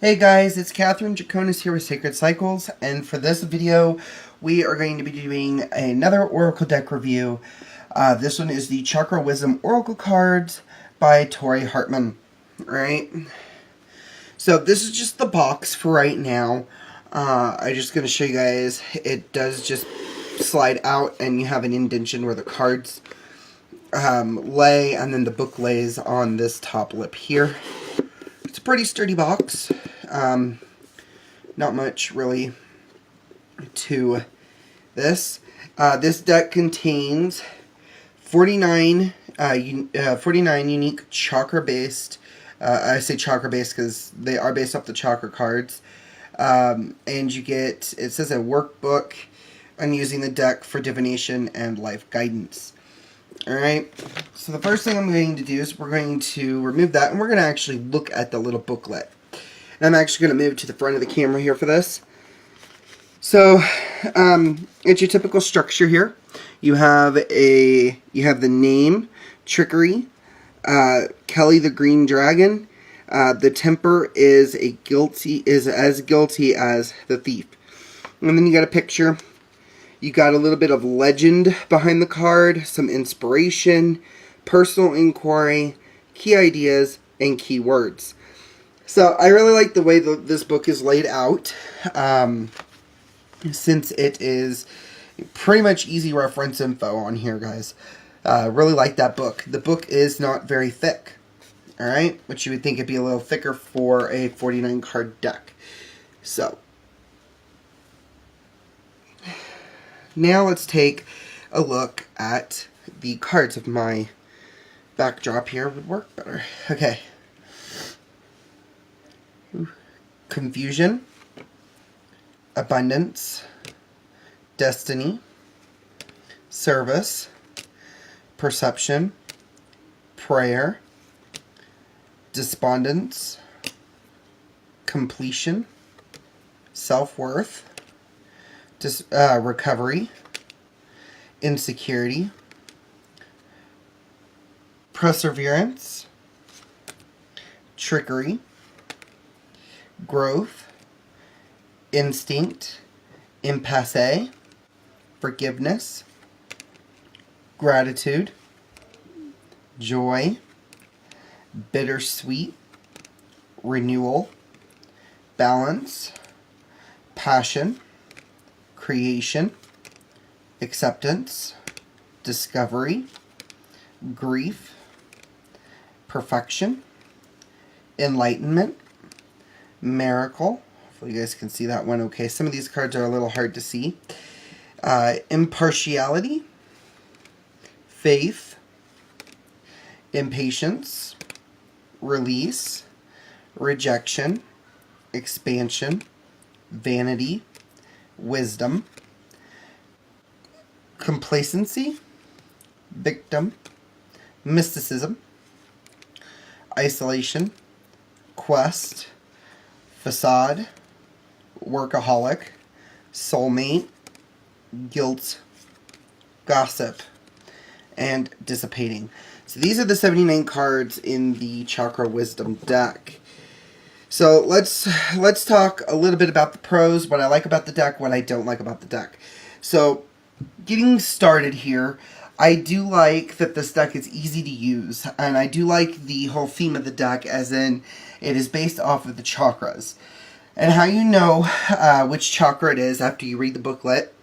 Hey guys, it's Katherine Draconis here with Sacred Cycles, and for this video, we are going to be doing another Oracle deck review. This one is the Chakra Wisdom Oracle Cards by Tori Hartman. Right? So this is just the box for right now. I'm just going to show you guys. It does just slide out, and you have an indentation where the cards lay, and then the book lays on this top lip here. It's a pretty sturdy box. Not much really to this. This deck contains 49 unique chakra-based, I say chakra-based because they are based off the chakra cards, and you get, it says a workbook on using the deck for divination and life guidance. Alright, so the first thing I'm going to do is we're going to remove that, and we're going to actually look at the little booklet. And I'm actually going to move to the front of the camera here for this. So, it's your typical structure here. You have the name, Trickery, Kelly the Green Dragon. The temper is as guilty as the thief. And then you got a picture. You got a little bit of legend behind the card, some inspiration, personal inquiry, key ideas, and key words. So I really like the way this book is laid out, since it is pretty much easy reference info on here, guys. Really like that book. The book is not very thick, alright? Which you would think it'd be a little thicker for a 49 card deck. So now let's take a look at the cards. If my backdrop here would work better. Okay. Confusion, abundance, destiny, service, perception, prayer, despondence, completion, self-worth, recovery, insecurity, perseverance, trickery, growth, instinct, impasse, forgiveness, gratitude, joy, bittersweet, renewal, balance, passion, creation, acceptance, discovery, grief, perfection, enlightenment, miracle. Hopefully you guys can see that one okay. Some of these cards are a little hard to see. Impartiality, faith, impatience, release, rejection, expansion, vanity, wisdom, complacency, victim, mysticism, isolation, quest, facade, workaholic, soulmate, guilt, gossip, and dissipating. So these are the 79 cards in the Chakra Wisdom deck. So let's talk a little bit about the pros, what I like about the deck, what I don't like about the deck. So getting started here, I do like that this deck is easy to use, and I do like the whole theme of the deck, as in it is based off of the chakras. And how you know which chakra it is after you read the booklet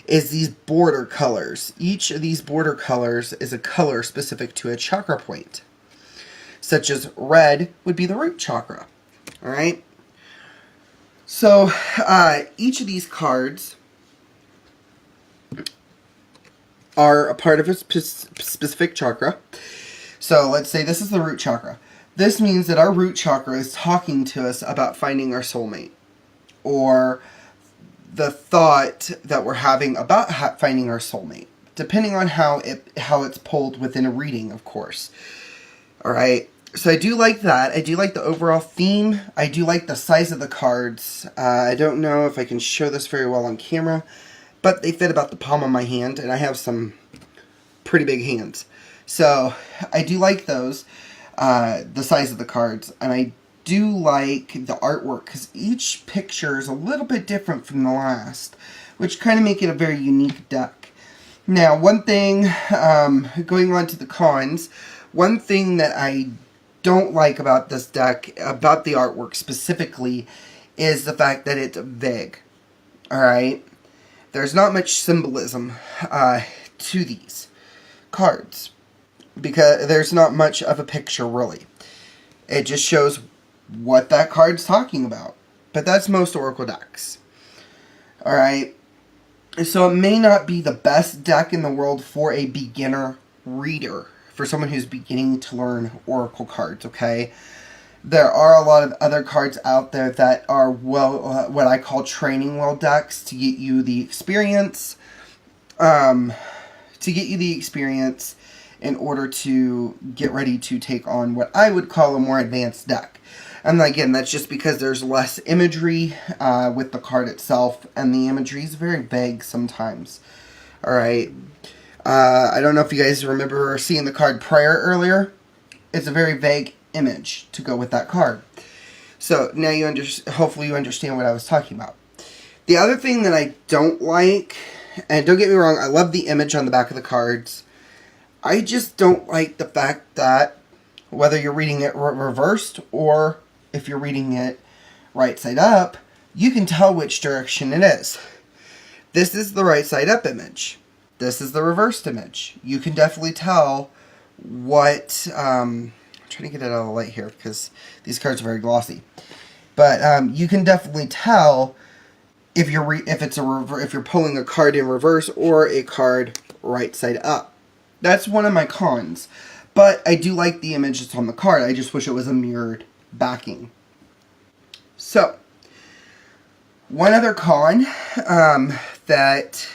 is these border colors. Each of these border colors is a color specific to a chakra point. Such as red would be the root chakra. Alright? So, each of these cards are a part of a specific chakra. So let's say this is the root chakra. This means that our root chakra is talking to us about finding our soulmate, or the thought that we're having about finding our soulmate, depending on how it's pulled within a reading, of course. Alright, so I do like that. I do like the overall theme. I do like the size of the cards. I don't know if I can show this very well on camera, but they fit about the palm of my hand, and I have some pretty big hands. So I do like those, the size of the cards, and I do like the artwork because each picture is a little bit different from the last, which kind of make it a very unique deck. Now, one thing, going on to the cons, one thing that I don't like about this deck, about the artwork specifically, is the fact that it's vague. Alright? There's not much symbolism to these cards, because there's not much of a picture, really. It just shows what that card's talking about. But that's most Oracle decks. Alright? So it may not be the best deck in the world for a beginner reader, for someone who's beginning to learn Oracle cards, okay? There are a lot of other cards out there that are, well, what I call training wheel decks to get you the experience, in order to get ready to take on what I would call a more advanced deck. And again, that's just because there's less imagery with the card itself, and the imagery is very vague sometimes. Alright, I don't know if you guys remember seeing the card Prayer earlier. It's a very vague image to go with that card. So now you hopefully you understand what I was talking about. The other thing that I don't like, and don't get me wrong, I love the image on the back of the cards. I just don't like the fact that whether you're reading it reversed or if you're reading it right side up, you can tell which direction it is. This is the right side up image. This is the reversed image. You can definitely tell what... I'm trying to get it out of the light here because these cards are very glossy. But you can definitely tell if you're pulling a card in reverse or a card right side up. That's one of my cons. But I do like the image that's on the card. I just wish it was a mirrored backing. So, one other con that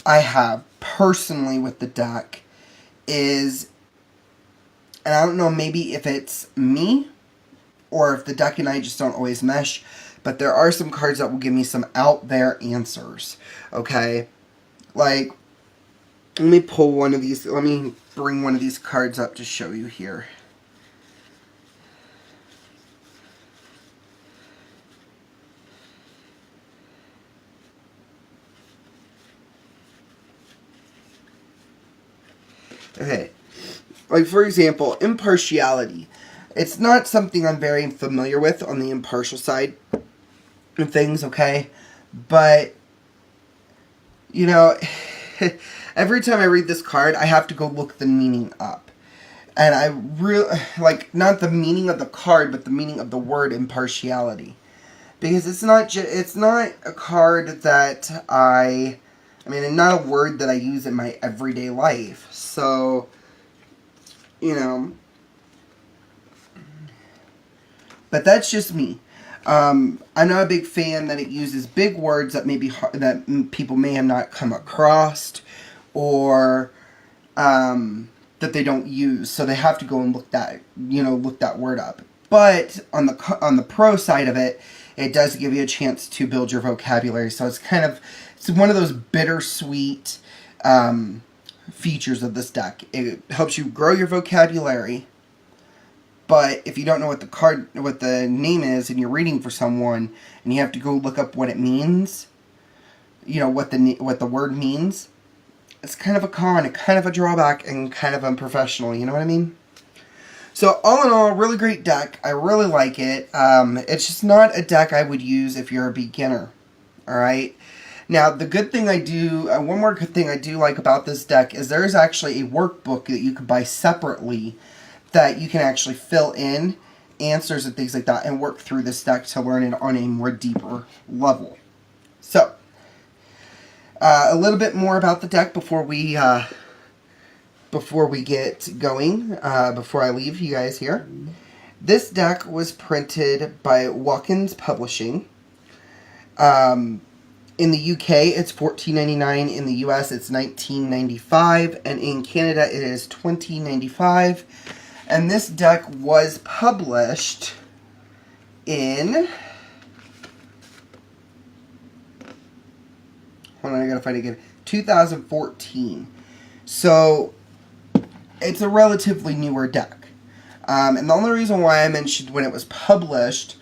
I have personally with the deck is, and I don't know maybe if it's me or if the deck and I just don't always mesh, but there are some cards that will give me some out there answers. Okay? Like, let me pull one of these, let me bring one of these cards up to show you here. Okay, like for example, impartiality. It's not something I'm very familiar with on the impartial side of things, okay? But, you know, every time I read this card, I have to go look the meaning up. And I really, like, not the meaning of the card, but the meaning of the word impartiality. Because it's not a card that I mean, not a word that I use in my everyday life. So, you know, but that's just me. I'm not a big fan that it uses big words that that people may have not come across, or that they don't use. So they have to go and look that word up. But on the pro side of it, it does give you a chance to build your vocabulary. So it's one of those bittersweet features of this deck. It helps you grow your vocabulary, but if you don't know what the name is, and you're reading for someone, and you have to go look up what it means, you know, what the word means, it's kind of a con, kind of a drawback, and kind of unprofessional. You know what I mean? So all in all, really great deck. I really like it. It's just not a deck I would use if you're a beginner. All right. Now, the good thing one more good thing I do like about this deck is there is actually a workbook that you can buy separately that you can actually fill in answers and things like that and work through this deck to learn it on a more deeper level. So, a little bit more about the deck before we get going, before I leave you guys here. This deck was printed by Watkins Publishing. In the UK, it's $14.99. In the US, it's $19.95. And in Canada, it is $20.95. And this deck was published in... Hold on, I gotta find it again. 2014. So, it's a relatively newer deck. And the only reason why I mentioned when it was published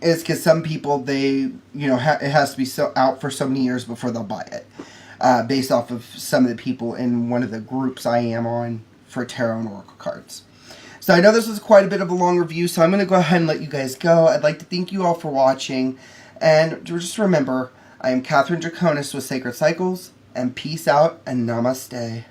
is because some people, they, it has to be out for so many years before they'll buy it. Based off of some of the people in one of the groups I am on for tarot and oracle cards. So I know this was quite a bit of a long review, so I'm going to go ahead and let you guys go. I'd like to thank you all for watching. And just remember, I am Katherine Draconis with Sacred Cycles, and peace out and namaste.